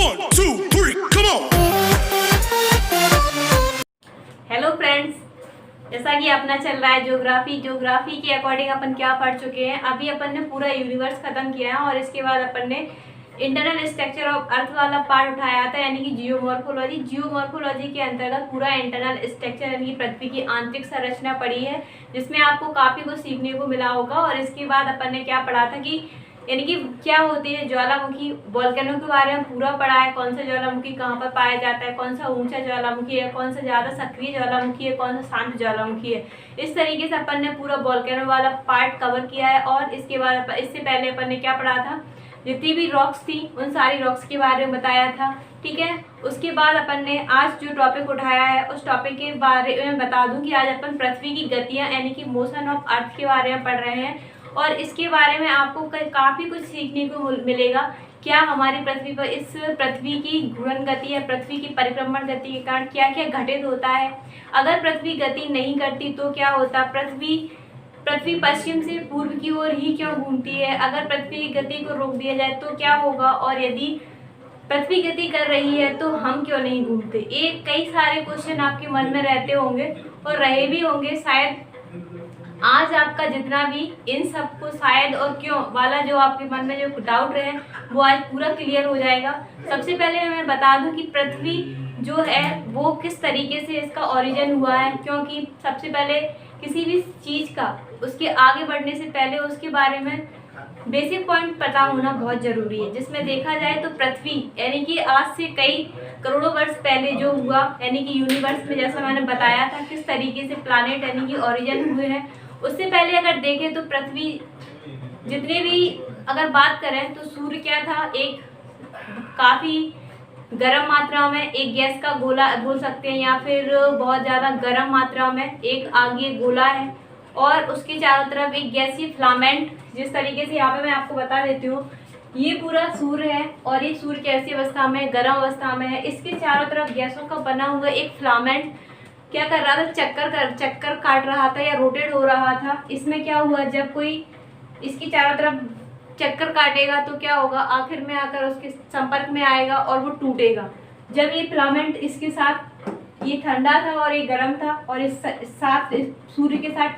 1, 2, 3, come on! Hello friends, जैसा कि अपना चल रहा है ज्योग्राफी के अकॉर्डिंग अपन क्या पढ़ चुके हैं। अभी अपन ने पूरा यूनिवर्स खत्म किया है और इसके बाद अपन ने इंटरनल स्ट्रक्चर ऑफ अर्थ वाला पार्ट उठाया था, यानी कि जियोमॉर्फोलॉजी के अंतर्गत पूरा इंटरनल स्ट्रक्चर यानी कि पृथ्वी की आंतरिक संरचना पढ़ी है, जिसमें आपको काफी कुछ सीखने को मिला होगा। और इसके बाद अपन ने क्या पढ़ा था कि यानी कि क्या होती है ज्वालामुखी, वोल्केनो के बारे में पूरा पढ़ा है। कौन सा ज्वालामुखी कहाँ पर पाया जाता है, कौन सा ऊंचा ज्वालामुखी है, कौन सा ज्यादा सक्रिय ज्वालामुखी है, कौन सा शांत ज्वालामुखी है। इस तरीके से अपन ने पूरा वोल्केनो वाला पार्ट कवर किया है। और इसके बाद इससे पहले अपन ने क्या पढ़ा था, जितनी भी रॉक्स थी उन सारी रॉक्स के बारे में बताया था। ठीक है, उसके बाद अपन ने आज जो टॉपिक उठाया है उस टॉपिक के बारे में बता दूं कि आज अपन पृथ्वी की गतियां यानी कि मोशन ऑफ अर्थ के बारे में पढ़ रहे हैं। और इसके बारे में आपको काफ़ी कुछ सीखने को मिलेगा। क्या हमारी पृथ्वी पर इस पृथ्वी की घूर्णन गति या पृथ्वी की परिक्रमण गति के कारण क्या क्या घटित होता है। अगर पृथ्वी गति नहीं करती तो क्या होता, पृथ्वी पश्चिम से पूर्व की ओर ही क्यों घूमती है, अगर पृथ्वी की गति को रोक दिया जाए तो क्या होगा, और यदि पृथ्वी गति कर रही है तो हम क्यों नहीं घूमते। एक कई सारे क्वेश्चन आपके मन में रहते होंगे और रहे भी होंगे। शायद आज आपका जितना भी इन सबको शायद और क्यों वाला जो आपके मन में जो डाउट रहे वो आज पूरा क्लियर हो जाएगा। सबसे पहले मैं बता दूं कि पृथ्वी जो है वो किस तरीके से इसका ओरिजिन हुआ है, क्योंकि सबसे पहले किसी भी चीज़ का उसके आगे बढ़ने से पहले उसके बारे में बेसिक पॉइंट पता होना बहुत ज़रूरी है। जिसमें देखा जाए तो पृथ्वी यानी कि आज से कई करोड़ों वर्ष पहले जो हुआ, यानी कि यूनिवर्स में जैसा मैंने बताया था किस तरीके से प्लैनेट यानी कि ओरिजिन हुए हैं, उससे पहले अगर देखें तो पृथ्वी जितने भी अगर बात करें तो सूर्य क्या था, एक काफ़ी गर्म मात्रा में एक गैस का गोला बोल सकते हैं, या फिर बहुत ज़्यादा गर्म मात्रा में एक आगे गोला है और उसके चारों तरफ एक गैसीय फिलामेंट। जिस तरीके से यहाँ पे मैं आपको बता देती हूँ, ये पूरा सूर्य है और ये सूर्य कैसी अवस्था में, गर्म अवस्था में है। इसके चारों तरफ गैसों का बना हुआ एक फिलामेंट क्या कर रहा था, चक्कर काट रहा था या रोटेट हो रहा था। इसमें क्या हुआ, जब कोई इसकी चारों तरफ चक्कर काटेगा तो क्या होगा, आखिर में आकर उसके संपर्क में आएगा और वो टूटेगा। जब ये फिलामेंट इसके साथ, ये ठंडा था और ये गर्म था और इस साथ सूर्य के साथ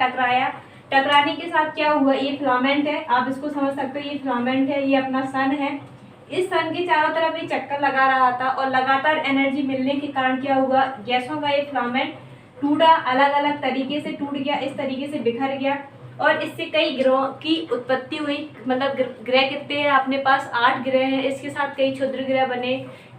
टकराने के साथ क्या हुआ, ये फिलामेंट है, आप इसको समझ सकते हो, ये फिलामेंट है, ये अपना सन है। इस सन के चारों तरफ ये चक्कर लगा रहा था और लगातार एनर्जी मिलने के कारण क्या हुआ, गैसों का ये फिलामेंट टूटा, अलग अलग तरीके से टूट गया, इस तरीके से बिखर गया और इससे कई ग्रहों की उत्पत्ति हुई। मतलब ग्रह कितने हैं अपने पास, 8 ग्रह हैं, इसके साथ कई क्षुद्र ग्रह बने,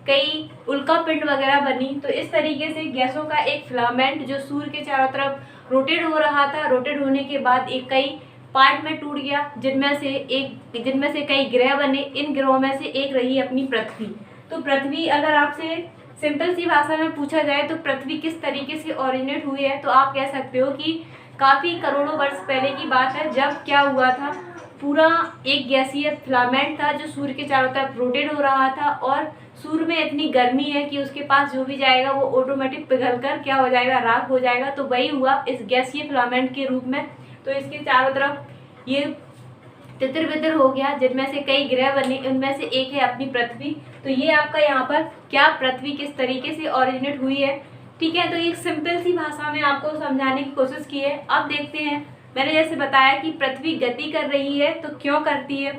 कई उल्का पिंड वगैरह बनी। तो इस तरीके से गैसों का एक फिलामेंट जो सूर्य के चारों तरफ रोटेट हो रहा था, रोटेट होने के बाद एक कई पार्ट में टूट गया, जिनमें से कई ग्रह बने। इन ग्रहों में से एक रही अपनी पृथ्वी। तो पृथ्वी अगर आपसे सिंपल सी भाषा में पूछा जाए तो पृथ्वी किस तरीके से ओरिजिनेट हुई है, तो आप कह सकते हो कि काफ़ी करोड़ों वर्ष पहले की बात है, जब क्या हुआ था, पूरा एक गैसीय फिलामेंट था जो सूर्य के चारों तरफ रोटेट हो रहा था और सूर्य में इतनी गर्मी है कि उसके पास जो भी जाएगा वो ऑटोमेटिक पिघलकर क्या हो जाएगा, राख हो जाएगा। तो वही हुआ इस गैसीय फिलामेंट के रूप में। तो इसके चारों तरफ ये तितर बितर हो गया, जिनमें से कई ग्रह बने, उनमें से एक है अपनी पृथ्वी। तो ये आपका यहाँ पर क्या पृथ्वी किस तरीके से ओरिजिनेट हुई है। ठीक है, तो एक सिंपल सी भाषा में आपको समझाने की कोशिश की है। अब देखते हैं, मैंने जैसे बताया कि पृथ्वी गति कर रही है तो क्यों करती है,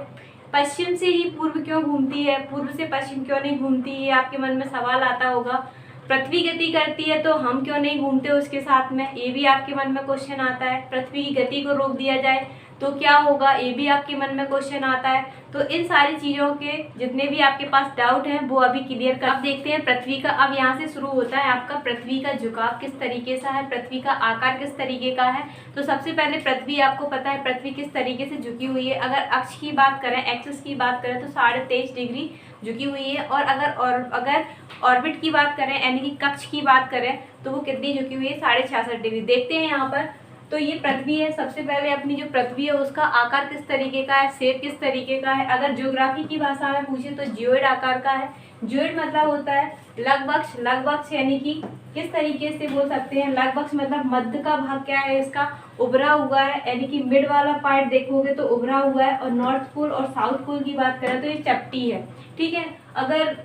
पश्चिम से ही पूर्व क्यों घूमती है, पूर्व से पश्चिम क्यों नहीं घूमती है, आपके मन में सवाल आता होगा। पृथ्वी गति करती है तो हम क्यों नहीं घूमते उसके साथ में, ये भी आपके मन में क्वेश्चन आता है। पृथ्वी की गति को रोक दिया जाए तो क्या होगा, ये भी आपके मन में क्वेश्चन आता है। तो इन सारी चीज़ों के जितने भी आपके पास डाउट हैं वो अभी क्लियर कर। अब देखते हैं पृथ्वी का, अब यहाँ से शुरू होता है आपका पृथ्वी का झुकाव किस तरीके से है, पृथ्वी का आकार किस तरीके का है। तो सबसे पहले पृथ्वी, आपको पता है पृथ्वी किस तरीके से झुकी हुई है। अगर अक्ष की बात करें, एक्सिस की बात करें तो 23.5 डिग्री झुकी हुई है। और अगर ऑर्बिट की बात करें यानी कि कक्ष की बात करें तो वो कितनी झुकी हुई है, 66.5 डिग्री। देखते हैं यहाँ पर, तो ये पृथ्वी है। सबसे पहले अपनी जो पृथ्वी है उसका आकार किस तरीके का है, शेप किस तरीके का है। अगर ज्योग्राफी की भाषा में पूछे तो जियोइड आकार का है। जियोइड मतलब होता है लगभग यानी कि किस तरीके से बोल सकते हैं, लगभग मतलब मध्य का भाग क्या है इसका, उभरा हुआ है, यानी कि मिड वाला पार्ट देखोगे तो उभरा हुआ है। और नॉर्थ पोल और साउथ पोल की बात करें तो ये चपटी है। ठीक है, अगर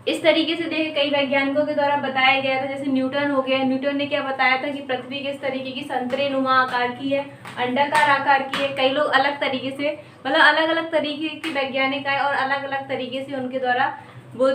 इस तरीके से देखिए कई वैज्ञानिकों के द्वारा बताया गया था, जैसे न्यूटन हो गया। न्यूटन ने क्या बताया था कि पृथ्वी किस तरीके की संतरे नुमा आकार की है, अंडाकार आकार की है। कई लोग अलग तरीके से, मतलब अलग अलग तरीके की वैज्ञानिक आए और अलग अलग तरीके से उनके द्वारा वो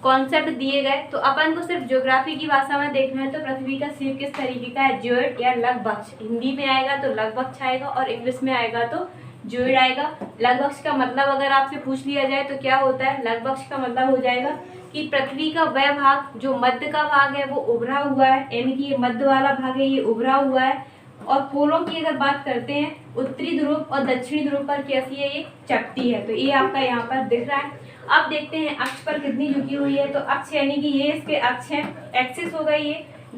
कॉन्सेप्ट दिए गए। तो अपन को सिर्फ ज्योग्राफी की भाषा में देखना है तो पृथ्वी का शेप किस तरीके का है, ज्योइड या लघुभक्ष। हिंदी में आएगा तो लघुभक्ष आएगा और इंग्लिश में आएगा तो ज्योइड आएगा। लघुभक्ष का मतलब अगर आपसे पूछ लिया जाए तो क्या होता है, लघुभक्ष का मतलब हो जाएगा कि पृथ्वी का वह भाग जो मध्य का भाग है वो उभरा हुआ है, यानी कि ये मध्य वाला भाग है, ये उभरा हुआ है। और पोलों की अगर बात करते हैं, उत्तरी ध्रुव और दक्षिणी ध्रुव पर कैसी है, ये चपटी है। तो ये आपका यहाँ पर दिख रहा है। अब देखते हैं अक्ष पर कितनी झुकी हुई है। तो अक्ष यानी कि ये इसके अक्ष है, एक्सिस होगा। ये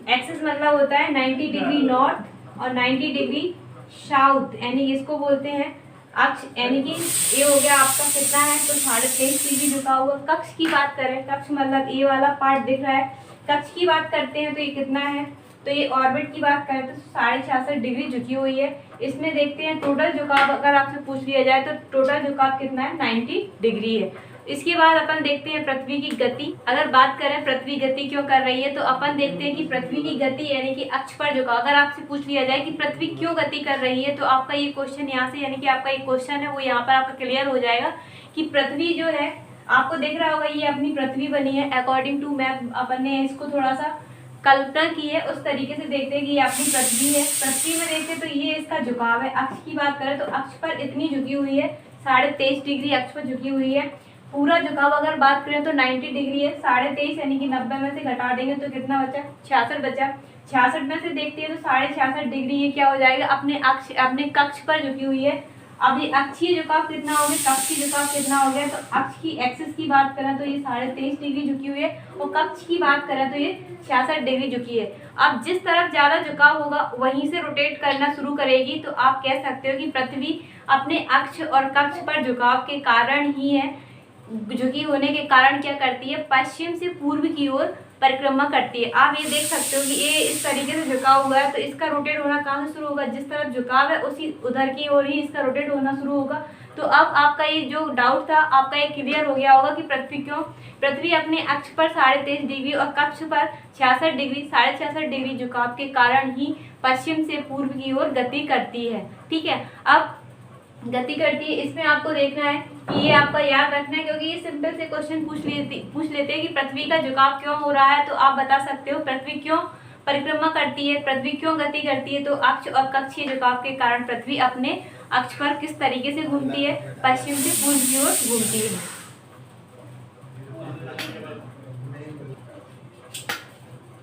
एक्सिस मतलब होता है 90 डिग्री नॉर्थ और 90 डिग्री साउथ, यानी इसको बोलते हैं अक्ष। यानी कि ये हो गया आपका कितना है, तो 23.5 डिग्री झुका हुआ। कक्ष की बात करें, कक्ष मतलब ये वाला पार्ट दिख रहा है, कक्ष की बात करते हैं तो ये कितना है, तो ये ऑर्बिट की बात करें तो 66.5 डिग्री झुकी हुई है। इसमें देखते हैं टोटल झुकाव, अगर आपसे पूछ लिया जाए तो टोटल झुकाव कितना है, 90 डिग्री है। इसके बाद अपन देखते हैं पृथ्वी की गति। अगर बात करें पृथ्वी गति क्यों कर रही है, तो अपन देखते हैं कि पृथ्वी की गति यानी कि अक्ष पर झुकाव। अगर आपसे पूछ लिया जाए कि पृथ्वी क्यों गति कर रही है, तो आपका ये क्वेश्चन यहाँ से, यानी कि आपका ये क्वेश्चन है वो यहाँ पर आपका क्लियर हो जाएगा कि पृथ्वी जो है, आपको दिख रहा होगा ये अपनी पृथ्वी बनी है अकॉर्डिंग टू मैप। अपन ने इसको थोड़ा सा कल्पना की है, उस तरीके से देखते हैं कि ये अपनी पृथ्वी है। पृथ्वी में देखते तो ये इसका झुकाव है। अक्ष की बात करें तो अक्ष पर इतनी झुकी हुई है, 23.5 डिग्री अक्ष पर झुकी हुई है। पूरा झुकाव अगर बात करें तो 90 डिग्री है। 23.5 यानी कि 90 में से घटा देंगे तो कितना बचा, 66 बचा। 66 में से देखते हैं तो 66.5 डिग्री ये क्या हो जाएगा, अपने कक्ष पर झुकी हुई है। अब ये अक्षीय झुकाव कितना हो गया, कक्ष की झुकाव कितना हो गया, तो अक्ष की एक्सिस की बात करें तो ये 23.5 डिग्री झुकी हुई है और कक्ष की बात करें तो ये 66 डिग्री झुकी है। अब जिस तरफ ज्यादा झुकाव होगा वहीं से रोटेट करना शुरू करेगी। तो आप कह सकते हो कि पृथ्वी अपने अक्ष और कक्ष पर झुकाव के कारण ही है, झुकी होने के कारण क्या करती है, पश्चिम से पूर्व की ओर परिक्रमा करती है। आप ये देख सकते हो कि ये इस तरीके से झुका हुआ है, तो इसका रोटेट होना कहाँ से शुरू होगा, जिस तरफ झुकाव है उसी उधर की ओर ही इसका रोटेट होना शुरू होगा। तो अब आपका ये जो डाउट था आपका ये क्लियर हो गया होगा कि पृथ्वी अपने अक्ष पर 23.5 डिग्री और कक्ष पर 66 डिग्री 66.5 डिग्री झुकाव के कारण ही पश्चिम से पूर्व की ओर गति करती है। ठीक है, अब गति करती है, इसमें आपको देखना है कि ये आपका याद रखना है, क्योंकि ये सिंपल से क्वेश्चन पूछ लेते हैं कि पृथ्वी का झुकाव क्यों हो रहा है। तो आप बता सकते हो पृथ्वी क्यों परिक्रमा करती है, पृथ्वी क्यों गति करती है, तो अक्ष और कक्षीय झुकाव के कारण पृथ्वी अपने अक्ष पर किस तरीके से घूमती है, पश्चिम से पूर्व की ओर घूमती है।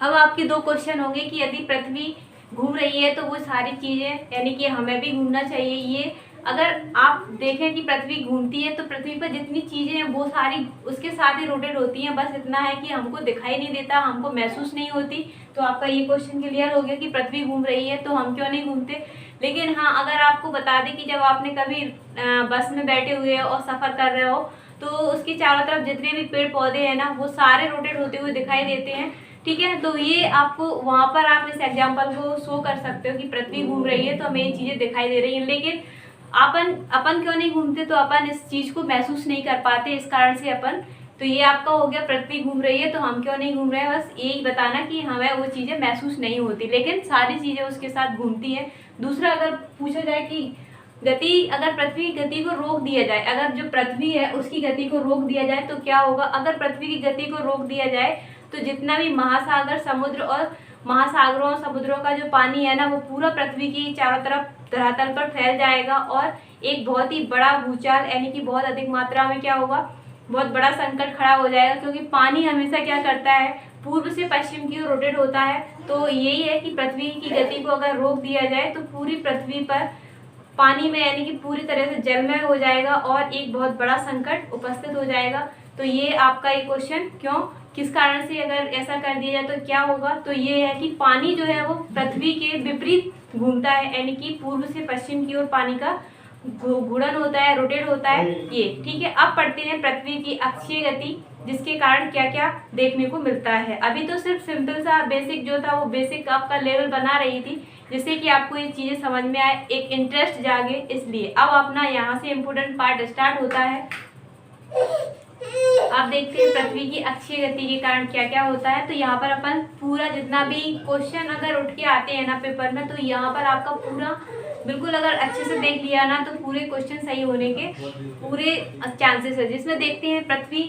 अब आपके दो क्वेश्चन होंगे कि यदि पृथ्वी घूम रही है तो वो सारी चीजें, यानी कि हमें भी घूमना चाहिए। ये अगर आप देखें कि पृथ्वी घूमती है तो पृथ्वी पर जितनी चीजें हैं वो सारी उसके साथ ही रोटेट होती हैं, बस इतना है कि हमको दिखाई नहीं देता, हमको महसूस नहीं होती। तो आपका ये क्वेश्चन क्लियर हो गया कि पृथ्वी घूम रही है तो हम क्यों नहीं घूमते। लेकिन हाँ, अगर आपको बता दें कि जब आपने कभी बस में बैठे हुए और सफर कर रहे हो तो उसके चारों तरफ जितने भी पेड़ पौधे हैं ना वो सारे रोटेट होते हुए दिखाई देते हैं। ठीक है, तो ये आपको वहां पर आप इस एग्जाम्पल को शो कर सकते हो कि पृथ्वी घूम रही है तो हमें ये चीजें दिखाई दे रही हैं। लेकिन अपन क्यों नहीं घूमते, तो अपन इस चीज को महसूस नहीं कर पाते, इस कारण से अपन, तो ये आपका हो गया पृथ्वी घूम रही है तो हम क्यों नहीं घूम रहे हैं, बस यही बताना कि हमें वो चीजें महसूस नहीं होती, लेकिन सारी चीजें उसके साथ घूमती हैं। दूसरा, अगर पूछा जाए कि गति, अगर पृथ्वी की गति को रोक दिया जाए, अगर जो पृथ्वी है उसकी गति को रोक दिया जाए तो क्या होगा। अगर पृथ्वी की गति को रोक दिया जाए तो जितना भी महासागर, समुद्र और महासागरों और समुद्रों का जो पानी है ना वो पूरा पृथ्वी की चारों तरफ धरातल पर फैल जाएगा और एक बहुत ही बड़ा भूचाल, यानी कि बहुत अधिक मात्रा में क्या होगा, बहुत बड़ा संकट खड़ा हो जाएगा। क्योंकि पानी हमेशा क्या करता है, पूर्व से पश्चिम की ओर रोटेट होता है। तो यही है कि पृथ्वी की गति को अगर रोक दिया जाए तो पूरी पृथ्वी पर पानी में, यानी कि पूरी तरह से जलमय हो जाएगा और एक बहुत बड़ा संकट उपस्थित हो जाएगा। तो ये आपका ये क्वेश्चन क्यों, किस कारण से अगर ऐसा कर दिया जाए तो क्या होगा, तो ये है कि पानी जो है वो पृथ्वी के विपरीत घूमता है, यानी कि पूर्व से पश्चिम की ओर पानी का घूर्णन होता है, रोटेट होता है ये। ठीक है, अब पढ़ते हैं पृथ्वी की अक्षीय गति, जिसके कारण क्या क्या देखने को मिलता है। अभी तो सिर्फ सिंपल सा बेसिक जो था वो बेसिक आपका लेवल बना रही थी, जिससे कि आपको ये चीजें समझ में आए, एक इंटरेस्ट जागे, इसलिए अब अपना यहाँ से इम्पोर्टेंट पार्ट स्टार्ट होता है। आप देखते हैं पृथ्वी की अक्षीय गति के कारण क्या क्या होता है। तो यहाँ पर अपन पूरा जितना भी क्वेश्चन अगर उठ के आते हैं ना पेपर में, तो यहाँ पर आपका पूरा बिल्कुल अगर अच्छे से देख लिया ना, तो पूरे क्वेश्चन सही होने के पूरे चांसेस है। जिसमें देखते हैं पृथ्वी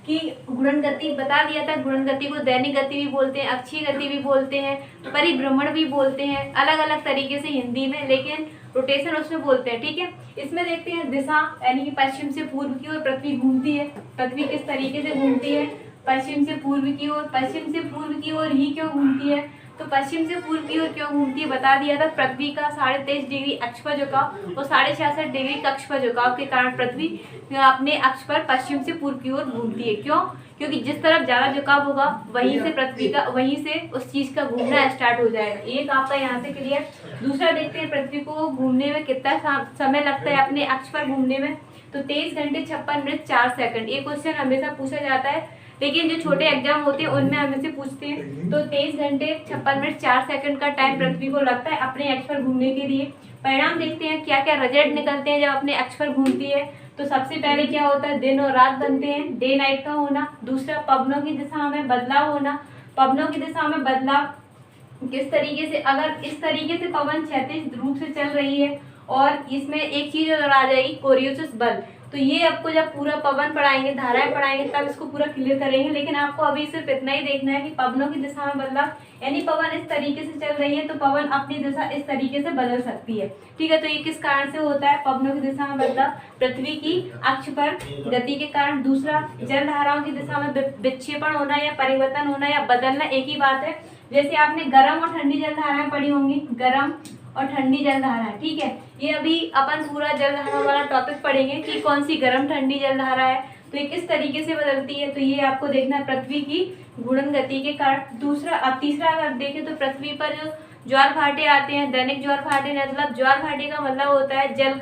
की घूर्णन गति बता दिया था। घूर्णन गति को दैनिक गति भी बोलते हैं, अक्षीय गति भी बोलते हैं, परिभ्रमण भी बोलते हैं, अलग अलग तरीके से हिंदी में, लेकिन रोटेशन उसमें बोलते हैं। ठीक है, इसमें देखते हैं दिशा, यानी कि पश्चिम से पूर्व की ओर पृथ्वी घूमती है। पृथ्वी किस तरीके से घूमती है? पश्चिम से पूर्व की ओर। पश्चिम से पूर्व की ओर ही क्यों घूमती है? तो पश्चिम से पूर्व की ओर क्यों घूमती है बता दिया था। पृथ्वी का 23.5 डिग्री अक्ष पर झुकाव और 66.5 डिग्री कक्ष पर झुकाव के कारण पृथ्वी अपने अक्ष पर पश्चिम से पूर्व की ओर घूमती है। क्यों? क्योंकि जिस तरफ ज्यादा झुकाव होगा वहीं से पृथ्वी का, वहीं से उस चीज का घूमना स्टार्ट हो जाएगा। एक आपका यहाँ से क्लियर। दूसरा देखते हैं पृथ्वी को घूमने में कितना समय लगता है अपने अक्ष पर घूमने में। तो 23 घंटे 56 मिनट 4 सेकंड। ये क्वेश्चन हमेशा पूछा जाता है, लेकिन जो छोटे एग्जाम होते हैं उनमें हमें से पूछते हैं। तो 23 घंटे 56 मिनट 4 सेकंड का टाइम पृथ्वी को लगता है अपने अक्ष पर घूमने के लिए। परिणाम देखते हैं क्या क्या रिजल्ट निकलते हैं जब अपने अक्ष पर घूमती है। तो सबसे पहले क्या होता है? दिन और रात बनते हैं, डे नाइट का होना। दूसरा, पवनों की दिशा में बदलाव होना। पवनों की दिशा में बदलाव किस तरीके से? अगर इस तरीके से पवन क्षैतिज रूप से चल रही है, और इसमें एक चीज और आ जाएगी, कोरियोसिस बल। तो ये आपको जब पूरा पवन पढ़ाएंगे, धाराएं पढ़ाएंगे, तब इसको पूरा क्लियर करेंगे। लेकिन आपको अभी सिर्फ इतना ही देखना है कि पवनों की दिशा में बदलाव, यानी पवन इस तरीके से चल रही है तो पवन अपनी दिशा इस तरीके से बदल सकती है। ठीक है, तो ये किस कारण से होता है? पवनों की दिशा में बदलाव पृथ्वी की अक्ष पर गति के कारण। दूसरा, जलधाराओं की दिशा में विक्षेपण होना या परिवर्तन होना या बदलना, एक ही बात है। जैसे आपने गर्म और ठंडी जलधाराएं पढ़ी होंगी, गर्म और ठंडी जलधारा। ठीक है, ये अभी अपन पूरा जलधारा वाला टॉपिक पढ़ेंगे कि कौन सी गर्म ठंडी जलधारा है, तो ये किस तरीके से बदलती है। तो ये आपको देखना है पृथ्वी की घूर्णन गति के कारण। दूसरा, अब तीसरा अगर देखें तो पृथ्वी पर जो ज्वार भाटे आते हैं, दैनिक ज्वार भाटे, मतलब ज्वार भाटे का मतलब होता है जल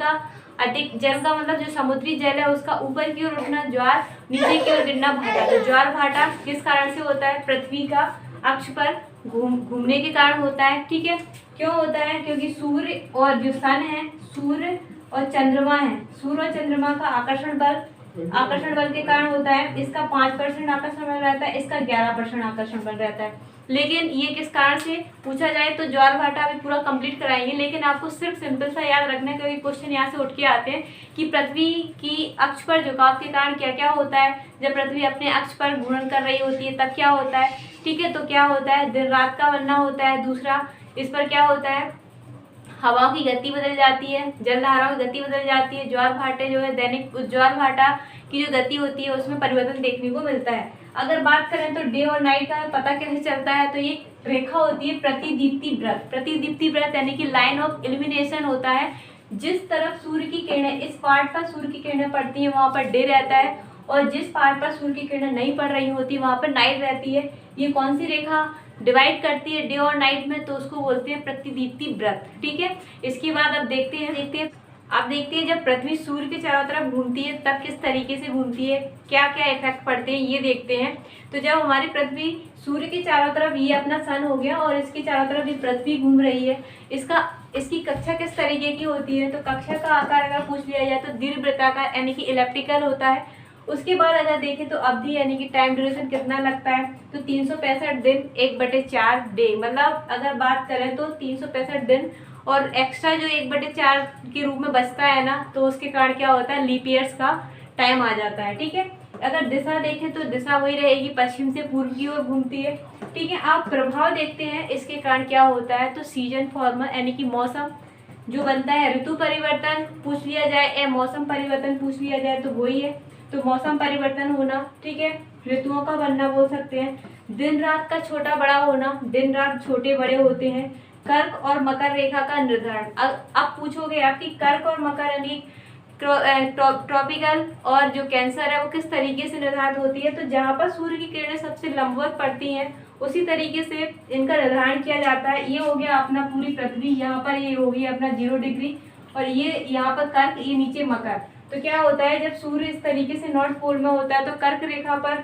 का मतलब जो समुद्री जल है उसका ऊपर की ओर उठना, ज्वार नीचे की ओर गिरना, भाटा। तो ज्वार भाटा किस कारण से होता है? पृथ्वी का अक्ष पर घूमने के कारण होता है। ठीक है, क्यों होता है? क्योंकि सूर्य और जो सन है, सूर्य और चंद्रमा है, सूर्य और चंद्रमा का आकर्षण बल के कारण होता है। इसका 5% आकर्षण बल रहता है, इसका 11% आकर्षण बल रहता है। लेकिन ये किस कारण से पूछा जाए तो ज्वार भाटा अभी पूरा कंप्लीट कराएंगे, लेकिन आपको सिर्फ सिंपल सा याद रखना है, क्योंकि क्वेश्चन यहाँ से उठ के आते हैं कि पृथ्वी की अक्ष पर झुकाव के कारण क्या क्या होता है। जब पृथ्वी अपने अक्ष पर घूर्णन कर रही होती है तब क्या होता है। ठीक है, तो क्या होता है? दिन रात का बनना होता है। दूसरा, इस पर क्या होता है? हवाओं की गति बदल जाती है, जलधाराओं की गति बदल जाती है। ज्वार भाटे जो है, दैनिक ज्वार भाटा की जो गति होती है उसमें परिवर्तन देखने को मिलता है। अगर बात करें तो डे और नाइट का पता कैसे चलता है, तो ये रेखा होती है प्रतिदीप्ति व्रत। प्रतिदीप्ति व्रत यानी कि लाइन ऑफ इल्यूमिनेशन होता है। जिस तरफ सूर्य की किरणें, इस पार्ट पर सूर्य की किरणें पड़ती है वहां पर डे रहता है, और जिस पार्ट पर सूर्य की किरणें नहीं पड़ रही होती वहां पर नाइट रहती है। ये कौन सी रेखा डिवाइड करती है डे और नाइट में? तो उसको बोलते हैं प्रतिदीप्ति व्रत। ठीक है, इसके बाद अब देखते हैं जब पृथ्वी सूर्य के चारों तरफ घूमती है तब किस तरीके से घूमती है, क्या क्या इफेक्ट पड़ते हैं, ये देखते हैं। तो जब हमारी पृथ्वी सूर्य के चारों तरफ, ये अपना सन हो गया और इसके चारों तरफ भी पृथ्वी घूम रही है, इसकी कक्षा किस तरीके की होती है? तो कक्षा का आकार अगर पूछ लिया जाए तो दीर्घवृत्ताकार यानी कि इलेप्टिकल होता है। उसके बाद अगर देखें तो अवधि यानी कि टाइम ड्यूरेशन कितना लगता है, तो 365 दिन 1/4 डे। मतलब अगर बात करें तो 365 दिन और एक्स्ट्रा जो 1/4 के रूप में बचता है ना, तो उसके कारण क्या होता है? लीप ईयर्स का टाइम आ जाता है। ठीक है, अगर दिशा देखें तो दिशा वही रहेगी, पश्चिम से पूर्व की ओर घूमती है। ठीक है, आप प्रभाव देखते हैं इसके कारण क्या होता है, तो सीजन फॉर्मर यानी कि मौसम जो बनता है, ऋतु परिवर्तन पूछ लिया जाए या मौसम परिवर्तन पूछ लिया जाए तो वही है। तो मौसम परिवर्तन होना, ठीक है, ऋतुओं का बनना बोल सकते हैं। दिन रात का छोटा बड़ा होना, दिन रात छोटे बड़े होते हैं। कर्क और मकर रेखा का निर्धारण, अब पूछोगे आपकी कर्क और मकर यानी ट्रॉपिकल और जो कैंसर है वो किस तरीके से निर्धारित होती है, तो जहाँ पर सूर्य की किरणें सबसे लंबवत पड़ती हैं उसी तरीके से इनका निर्धारण किया जाता है। ये हो गया अपना पूरी पृथ्वी, यहाँ पर ये हो गया अपना 0 डिग्री, और ये यहाँ पर कर्क, ये नीचे मकर। तो क्या होता है जब सूर्य इस तरीके से नॉर्थ पोल में होता है तो कर्क रेखा पर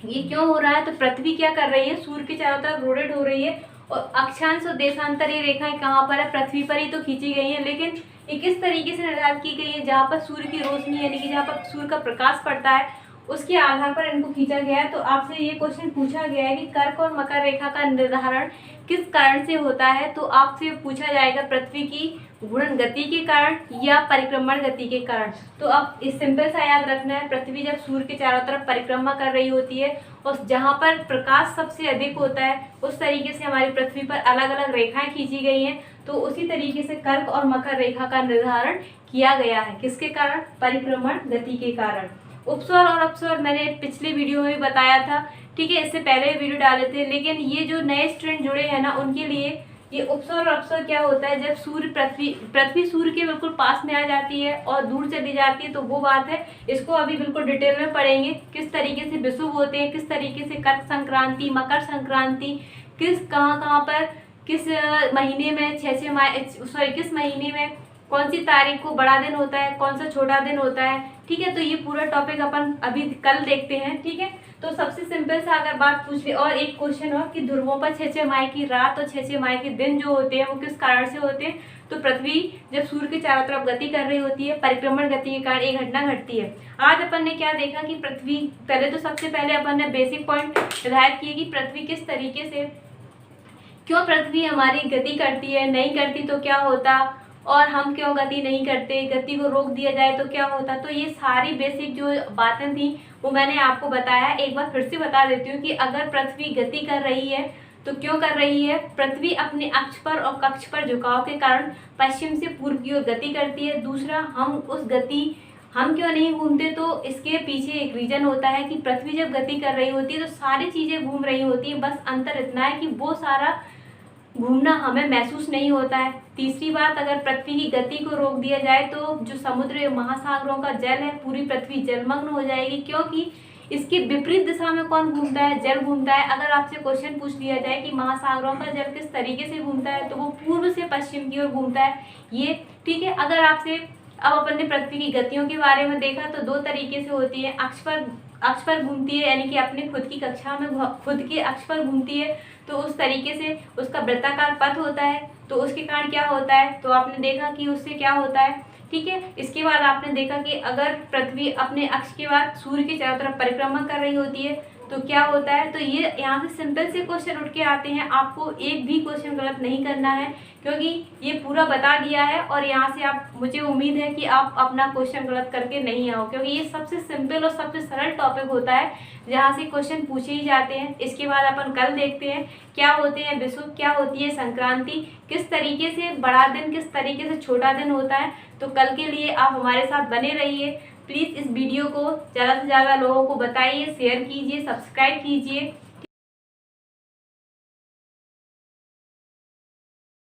ये क्यों हो रहा है, तो पृथ्वी क्या कर रही है, सूर्य के चारों तरफ रोटेट हो रही है, और अक्षांश और देशांतर ये रेखाएं कहाँ पर है, पृथ्वी पर ही तो खींची गई है। लेकिन ये किस तरीके से निर्धारित की गई है, जहाँ पर सूर्य की रोशनी यानी कि जहाँ पर सूर्य का प्रकाश पड़ता है उसके आधार पर इनको खींचा गया है। तो आपसे ये क्वेश्चन पूछा गया है कि कर्क और मकर रेखा का निर्धारण किस कारण से होता है। तो आपसे पूछा जाएगा पृथ्वी की घूर्णन गति के कारण या परिक्रमण गति के कारण। तो अब इस सिंपल सा याद रखना है, पृथ्वी जब सूर्य के चारों तरफ परिक्रमा कर रही होती है और जहाँ पर प्रकाश सबसे अधिक होता है उस तरीके से हमारी पृथ्वी पर अलग अलग रेखाएं खींची गई हैं। तो उसी तरीके से कर्क और मकर रेखा का निर्धारण किया गया है। किसके कारण? परिक्रमण गति के कारण। उपस्वर और अपस्वर मैंने पिछले वीडियो में भी बताया था, ठीक है, इससे पहले वीडियो डाले थे। लेकिन ये जो नए स्टूडेंट जुड़े हैं ना, उनके लिए ये उपस्वर और अपस्वर क्या होता है, जब सूर्य पृथ्वी सूर्य के बिल्कुल पास में आ जाती है और दूर चली जाती है, तो वो बात है। इसको अभी बिल्कुल डिटेल में पढ़ेंगे, किस तरीके से विषुव होते हैं, किस तरीके से कर्क संक्रांति, मकर संक्रांति, कहाँ पर किस महीने में किस महीने में कौन सी तारीख को बड़ा दिन होता है, कौन सा छोटा दिन होता है, ठीक है। तो ये पूरा टॉपिक अपन अभी कल देखते हैं, ठीक है। तो सबसे सिंपल सा अगर बात पूछ ले, और एक क्वेश्चन हो कि ध्रुवों पर 6 माह की रात और 6 माह के दिन जो होते हैं वो किस कारण से होते हैं। तो पृथ्वी जब सूर्य के चारों तरफ गति कर रही होती है, परिक्रमण गति के कारण एक घटना घटती है। आज अपन ने क्या देखा कि पृथ्वी, पहले तो सबसे पहले अपन ने बेसिक पॉइंट निर्धारित किए कि पृथ्वी किस तरीके से, क्यों पृथ्वी हमारी गति करती है, नहीं करती तो क्या होता, और हम क्यों गति नहीं करते, गति को रोक दिया जाए तो क्या होता। तो ये सारी बेसिक जो बातें थी वो मैंने आपको बताया। एक बार फिर से बता देती हूँ कि अगर पृथ्वी गति कर रही है तो क्यों कर रही है। पृथ्वी अपने अक्ष पर और कक्ष पर झुकाव के कारण पश्चिम से पूर्व की ओर गति करती है। दूसरा, हम क्यों नहीं घूमते, तो इसके पीछे एक रीजन होता है कि पृथ्वी जब गति कर रही होती है तो सारी चीज़ें घूम रही होती है, बस अंतर इतना है कि वो सारा घूमना हमें महसूस नहीं होता है। तीसरी बात, अगर पृथ्वी की गति को रोक दिया जाए तो जो समुद्र महासागरों का जल है, पूरी पृथ्वी जलमग्न हो जाएगी, क्योंकि इसके विपरीत दिशा में कौन घूमता है, जल घूमता है। अगर आपसे क्वेश्चन पूछ लिया जाए कि महासागरों का जल किस तरीके से घूमता है, तो वो पूर्व से पश्चिम की ओर घूमता है, ये ठीक है। अगर आपसे, अब अपन ने पृथ्वी की गतियों के बारे में देखा तो 2 तरीके से होती है, अक्ष पर घूमती है, यानी कि अपने खुद की कक्षा में खुद के अक्ष पर घूमती है, तो उस तरीके से उसका वृत्ताकार पथ होता है। तो उसके कारण क्या होता है, तो आपने देखा कि उससे क्या होता है, ठीक है। इसके बाद आपने देखा कि अगर पृथ्वी अपने अक्ष के बाद सूर्य के चारों तरफ परिक्रमा कर रही होती है तो क्या होता है। तो ये यहाँ से सिंपल से क्वेश्चन उठ के आते हैं, आपको एक भी क्वेश्चन गलत नहीं करना है, क्योंकि ये पूरा बता दिया है। और यहाँ से आप, मुझे उम्मीद है कि आप अपना क्वेश्चन गलत करके नहीं आओ, क्योंकि ये सबसे सिंपल और सबसे सरल टॉपिक होता है जहाँ से क्वेश्चन पूछे ही जाते हैं। इसके बाद अपन कल देखते हैं क्या होते हैं विषुव, क्या होती है संक्रांति, किस तरीके से बड़ा दिन, किस तरीके से छोटा दिन होता है। तो कल के लिए आप हमारे साथ बने रहिए। प्लीज़ इस वीडियो को ज़्यादा से ज़्यादा लोगों को बताइए, शेयर कीजिए, सब्सक्राइब कीजिए।